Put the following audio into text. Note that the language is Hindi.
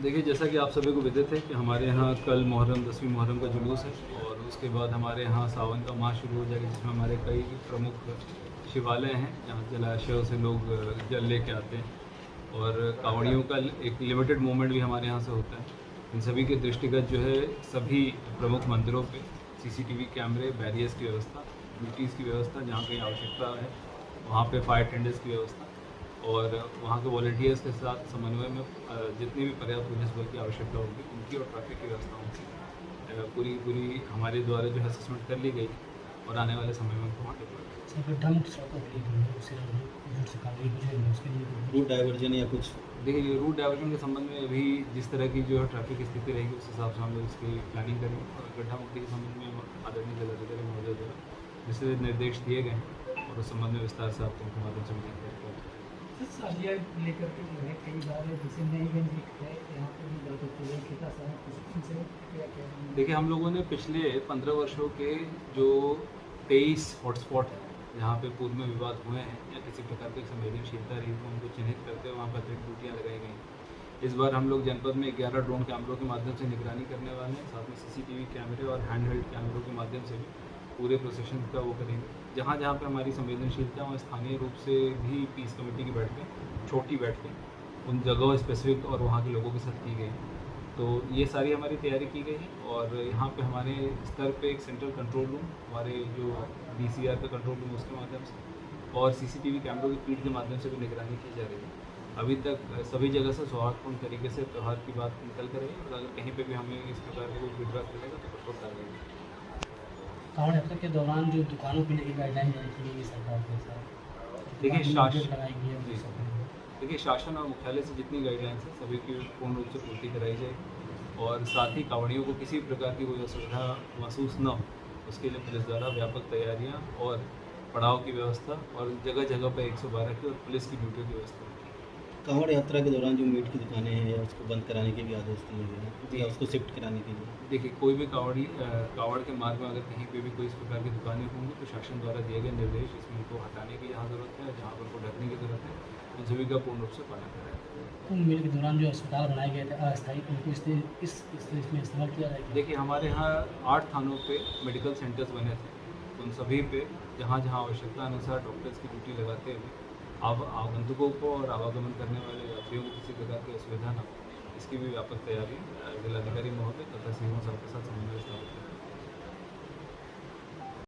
देखिए, जैसा कि आप सभी को विदित है कि हमारे यहाँ कल मुहर्रम 10वीं मुहर्रम का जुलूस है और उसके बाद हमारे यहाँ सावन का माह शुरू हो जाएगा, जिसमें हमारे कई प्रमुख शिवालय हैं जहाँ जलाशयों से लोग जल लेके आते हैं और कांवड़ियों का एक लिमिटेड मूवमेंट भी हमारे यहाँ से होता है। इन सभी के दृष्टिगत जो है सभी प्रमुख मंदिरों पे सीसीटीवी कैमरे, बैरियर्स की व्यवस्था, ड्यूटीज़ की व्यवस्था, जहाँ कहीं आवश्यकता है वहाँ पे फायर टेंडर्स की व्यवस्था और वहाँ के वॉलंटियर्स के साथ समन्वय में जितनी भी पर्याप्त पुलिस बल की आवश्यकता होगी उनकी और ट्रैफिक की व्यवस्था होगी पूरी हमारे द्वारा जो है असेसमेंट कर ली गई और आने वाले समय में उनको वहाँ डिप्लॉय रूट डाइवर्जन या कुछ। देखिए, रूट डाइवर्जन के संबंध में अभी जिस तरह की जो है ट्रैफिक की स्थिति रहेगी उस हिसाब से हम लोग इसकी प्लानिंग करेंगे और गड्ढा मुक्ति के संबंध में आदरणीय जिलाधिकारी महोदय द्वारा जिससे निर्देश दिए गए हैं और उस संबंध में विस्तार से आपको उनके माध्यम से जानकारी प्राप्त लेकर के जो है कई बार जैसे नईगंज है यहाँ पर भी बात होती है खेता सारा। देखिए, हम लोगों ने पिछले 15 वर्षों के जो 23 हॉटस्पॉट हैं जहाँ पे पूर्व में विवाद हुए हैं या किसी प्रकार की संवेदनशीलता रही है उनको चिन्हित करते हुए वहाँ पर अतिरिक्त ड्यूटियाँ लगाई गई। इस बार हम लोग जनपद में 11 ड्रोन कैमरों के माध्यम से निगरानी करने वाले हैं, साथ में सीसीटीवी कैमरे और हैंडहेल्ड कैमरों के माध्यम से भी पूरे प्रोसेशन का वो करेंगे। जहाँ जहाँ पे हमारी संवेदनशीलता है वहाँ स्थानीय रूप से भी पीस कमेटी की बैठकें, छोटी बैठकें उन जगहों स्पेसिफिक और वहाँ के लोगों के साथ की गई। तो ये सारी हमारी तैयारी की गई है और यहाँ पे हमारे स्तर पे एक सेंट्रल कंट्रोल रूम, हमारे जो DCR का कंट्रोल रूम उसके माध्यम से और सीसीटीवी कैमरों की फीड के माध्यम से भी निगरानी की जा रही है। अभी तक सभी जगह से सौहार्दपूर्ण तरीके से त्यौहार की बात निकल कर रही है और अगर कहीं पे भी हमें इस प्रकार का कोई फीडबैक मिलेगा तो कठोर कार्रवाई। कांवड़ यात्रा के दौरान जो दुकानों के लिए गाइडलाइन जारी की गई सरकार के साथ, देखिए शासन और मुख्यालय से जितनी गाइडलाइंस है सभी की पूर्ण रूप से पूर्ति कराई जाएगी और साथ ही कांवड़ियों को किसी प्रकार की कोई असुविधा महसूस न हो उसके लिए पुलिस द्वारा व्यापक तैयारियां और पड़ाव की व्यवस्था और जगह जगह पर 112 की और पुलिस की ड्यूटी की व्यवस्था। कांवड़ यात्रा के दौरान जो मीट की दुकानें हैं या उसको बंद कराने के भी आदेश दिए गए हैं या उसको शिफ्ट कराने के लिए। देखिए, कोई भी कांवड़ के मार्ग में अगर कहीं पे भी कोई इस प्रकार की दुकानें होंगी तो शासन द्वारा दिए गए निर्देश इसमें उनको हटाने की जहाँ ज़रूरत है, जहाँ पर उनको ढकने की ज़रूरत है, उन सभी का पूर्ण रूप से पालन कराया। कुंभ मेले के दौरान जो अस्पताल बनाए गए थे अस्थायी, उनको इस इसमें इस्तेमाल किया जाएगा। देखिए, हमारे यहाँ 8 थानों पे मेडिकल सेंटर्स बने थे, उन सभी पे जहाँ जहाँ आवश्यकता अनुसार डॉक्टर्स की ड्यूटी लगाते हुए आगंतुकों को और आवागमन करने वाले यात्रियों को किसी प्रकार की असुविधा न हो इसकी भी व्यापक तैयारी जिलाधिकारी महोदय तथा सीएमओ साहब के साथ समन्वय स्थापित